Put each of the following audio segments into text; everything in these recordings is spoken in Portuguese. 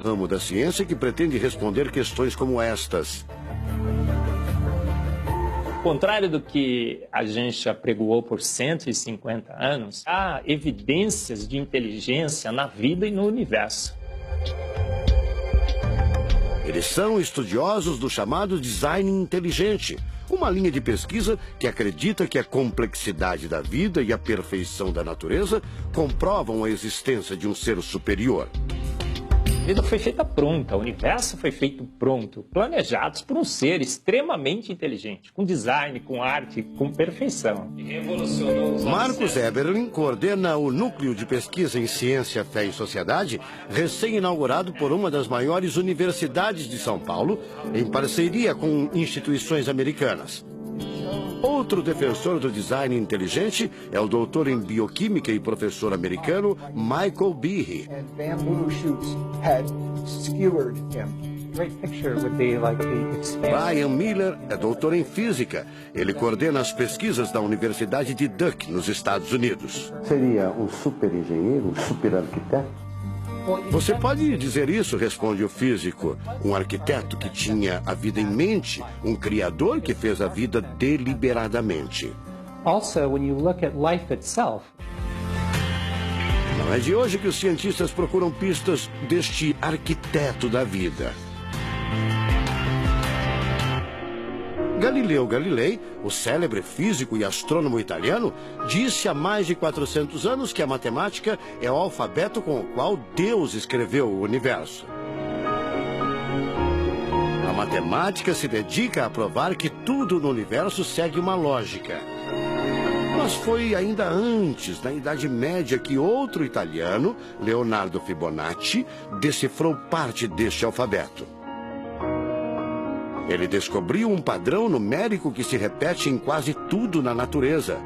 ramo da ciência que pretende responder questões como estas. Ao contrário do que a gente apregoou por 150 anos, há evidências de inteligência na vida e no universo. Eles são estudiosos do chamado design inteligente, uma linha de pesquisa que acredita que a complexidade da vida e a perfeição da natureza comprovam a existência de um ser superior. A vida foi feita pronta, o universo foi feito pronto, planejados por um ser extremamente inteligente, com design, com arte, com perfeição. Marcos Eberlin coordena o Núcleo de Pesquisa em Ciência, Fé e Sociedade, recém-inaugurado por uma das maiores universidades de São Paulo, em parceria com instituições americanas. Outro defensor do design inteligente é o doutor em bioquímica e professor americano Michael Behe. Brian Miller é doutor em física. Ele coordena as pesquisas da Universidade de Duke, nos Estados Unidos. Seria um super engenheiro, um super arquiteto? Você pode dizer isso, responde o físico. Um arquiteto que tinha a vida em mente, um criador que fez a vida deliberadamente. Also, when you look at life itself, não é de hoje que os cientistas procuram pistas deste arquiteto da vida. Galileu Galilei, o célebre físico e astrônomo italiano, disse há mais de 400 anos que a matemática é o alfabeto com o qual Deus escreveu o universo. A matemática se dedica a provar que tudo no universo segue uma lógica. Mas foi ainda antes, na Idade Média, que outro italiano, Leonardo Fibonacci, decifrou parte deste alfabeto. Ele descobriu um padrão numérico que se repete em quase tudo na natureza.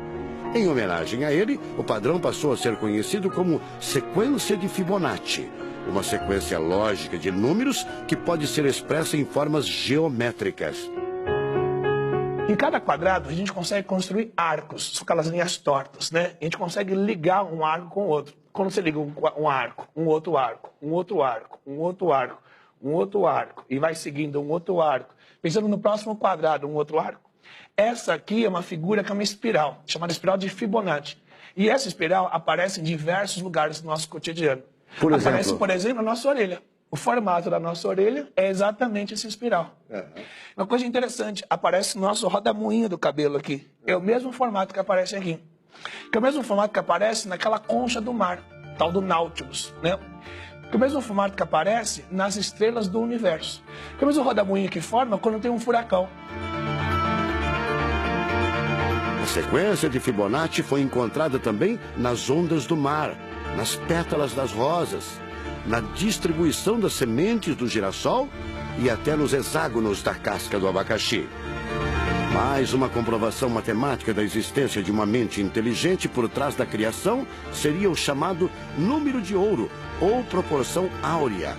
Em homenagem a ele, o padrão passou a ser conhecido como sequência de Fibonacci, uma sequência lógica de números que pode ser expressa em formas geométricas. Em cada quadrado, a gente consegue construir arcos, são aquelas linhas tortas, né? A gente consegue ligar um arco com o outro. Quando você liga um arco, um outro arco, um outro arco, um outro arco, um outro arco, e vai seguindo um outro arco, pensando no próximo quadrado, um outro arco. Essa aqui é uma figura que é uma espiral, chamada espiral de Fibonacci. E essa espiral aparece em diversos lugares do nosso cotidiano. Aparece, por exemplo, na nossa orelha. O formato da nossa orelha é exatamente essa espiral. Uma coisa interessante, aparece no nosso rodamuinho do cabelo aqui. É o mesmo formato que aparece aqui. Que é o mesmo formato que aparece naquela concha do mar, tal do Nautilus, né? Que é o mesmo formato que aparece nas estrelas do universo. Que é o mesmo rodamuinho que forma quando tem um furacão. A sequência de Fibonacci foi encontrada também nas ondas do mar, nas pétalas das rosas, na distribuição das sementes do girassol e até nos hexágonos da casca do abacaxi. Mais uma comprovação matemática da existência de uma mente inteligente por trás da criação seria o chamado número de ouro, ou proporção áurea,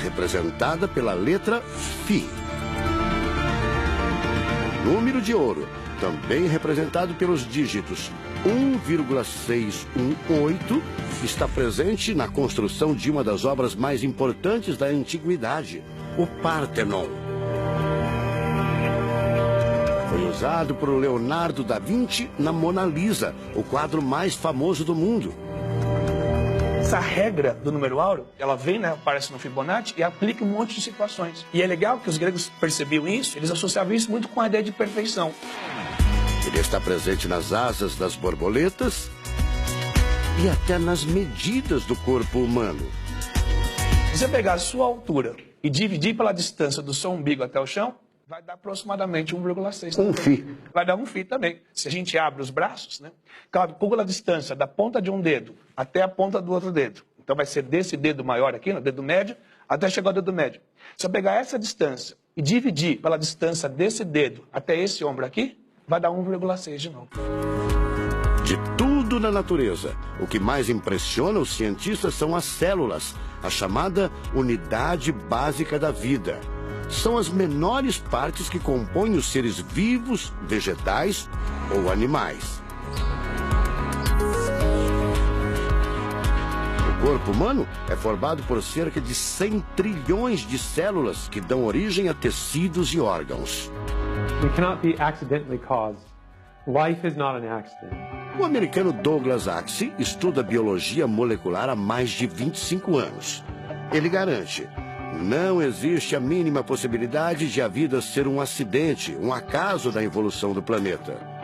representada pela letra Φ. Número de ouro, também representado pelos dígitos 1,618, está presente na construção de uma das obras mais importantes da antiguidade, o Partenon. Foi usado por Leonardo da Vinci na Mona Lisa, o quadro mais famoso do mundo. Essa regra do número áureo, ela vem, né, aparece no Fibonacci e aplica um monte de situações. E é legal que os gregos percebiam isso, eles associavam isso muito com a ideia de perfeição. Ele está presente nas asas das borboletas e até nas medidas do corpo humano. Se você pegar a sua altura e dividir pela distância do seu umbigo até o chão, vai dar aproximadamente 1,6. Um φ. Vai dar um φ também. Se a gente abre os braços, né? Calcula a distância da ponta de um dedo até a ponta do outro dedo. Então vai ser desse dedo maior aqui, no dedo médio, até chegar ao dedo médio. Se eu pegar essa distância e dividir pela distância desse dedo até esse ombro aqui, vai dar 1,6 de novo. De tudo na natureza, o que mais impressiona os cientistas são as células, a chamada unidade básica da vida. São as menores partes que compõem os seres vivos, vegetais ou animais. O O corpo humano é formado por cerca de 100 trilhões de células que dão origem a tecidos e órgãos. We cannot be accidentally caused. Life is not an accident. O americano Douglas Axie estuda biologia molecular há mais de 25 anos. Ele garante: não existe a mínima possibilidade de a vida ser um acidente, um acaso da evolução do planeta.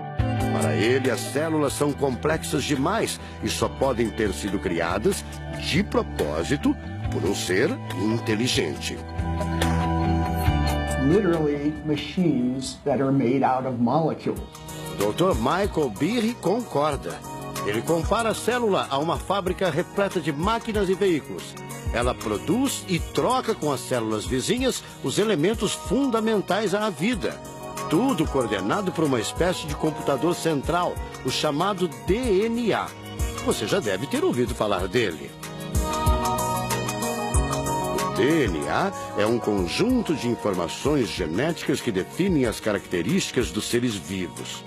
Para ele, as células são complexas demais e só podem ter sido criadas, de propósito, por um ser inteligente. Literally machines that are made out of molecules. Dr. Michael Behe concorda. Ele compara a célula a uma fábrica repleta de máquinas e veículos. Ela produz e troca com as células vizinhas os elementos fundamentais à vida. Tudo coordenado por uma espécie de computador central, o chamado DNA. Você já deve ter ouvido falar dele. O DNA é um conjunto de informações genéticas que definem as características dos seres vivos.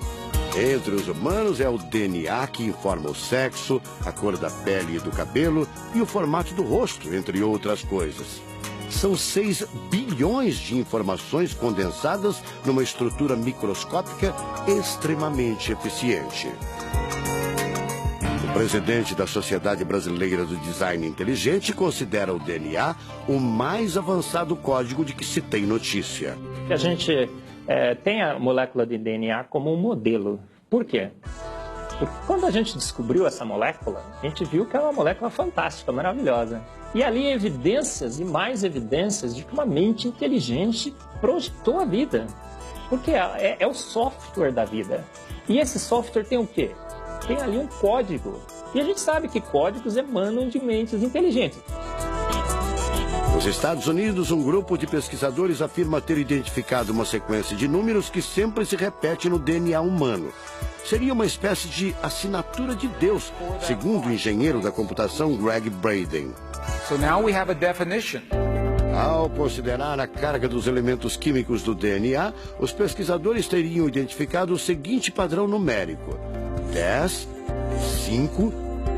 Entre os humanos é o DNA que informa o sexo, a cor da pele e do cabelo e o formato do rosto, entre outras coisas. São 6 bilhões de informações condensadas numa estrutura microscópica extremamente eficiente. O presidente da Sociedade Brasileira do Design Inteligente considera o DNA o mais avançado código de que se tem notícia. A gente tem a molécula de DNA como um modelo. Por quê? Porque quando a gente descobriu essa molécula, a gente viu que é uma molécula fantástica, maravilhosa. E ali evidências e mais evidências de que uma mente inteligente projetou a vida. Porque é o software da vida. E esse software tem o quê? Tem ali um código. E a gente sabe que códigos emanam de mentes inteligentes. Nos Estados Unidos, um grupo de pesquisadores afirma ter identificado uma sequência de números que sempre se repete no DNA humano. Seria uma espécie de assinatura de Deus, segundo o engenheiro da computação Greg Braden. So now we have a definition. Ao considerar a carga dos elementos químicos do DNA, os pesquisadores teriam identificado o seguinte padrão numérico: 10, 5,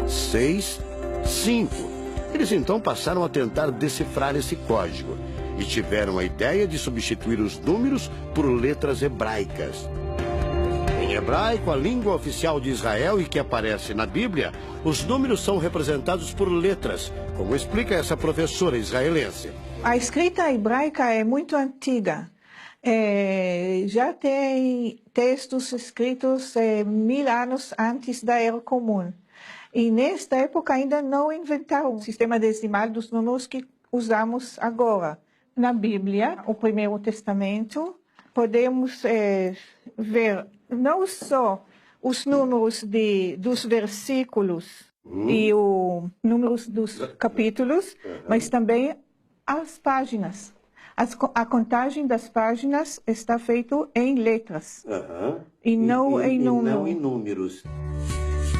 6, 5. Eles então passaram a tentar decifrar esse código e tiveram a ideia de substituir os números por letras hebraicas. Em hebraico, a língua oficial de Israel e que aparece na Bíblia, os números são representados por letras, como explica essa professora israelense. A escrita hebraica é muito antiga. Já tem textos escritos 1000 anos antes da Era Comum. E nesta época ainda não inventaram o sistema decimal dos números que usamos agora. Na Bíblia, o Primeiro Testamento, podemos ver não só os números dos versículos e os números dos capítulos, mas também as páginas. A contagem das páginas está feita em letras e não em números.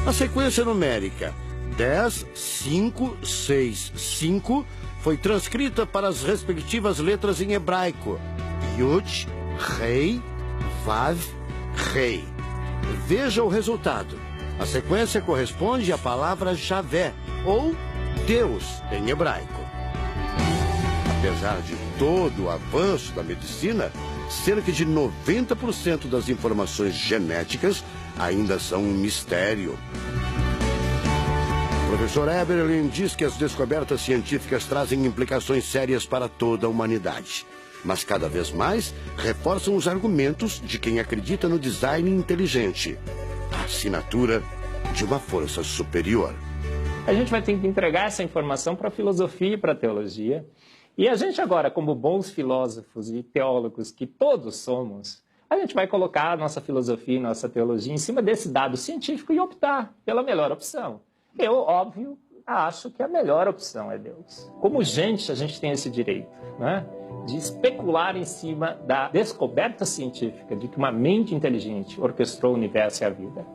A sequência numérica 10, 5, 6, 5 foi transcrita para as respectivas letras em hebraico: Yud, Rei, Vav, Rei. Veja o resultado. A sequência corresponde à palavra Javé, ou Deus, em hebraico. Apesar de todo o avanço da medicina, cerca de 90% das informações genéticas ainda são um mistério. O professor Eberlin diz que as descobertas científicas trazem implicações sérias para toda a humanidade, mas cada vez mais reforçam os argumentos de quem acredita no design inteligente, a assinatura de uma força superior. A gente vai ter que entregar essa informação para a filosofia e para a teologia. E a gente agora, como bons filósofos e teólogos que todos somos, a gente vai colocar a nossa filosofia e nossa teologia em cima desse dado científico e optar pela melhor opção. Eu, óbvio, acho que a melhor opção é Deus. Como gente, a gente tem esse direito, né, de especular em cima da descoberta científica de que uma mente inteligente orquestrou o universo e a vida.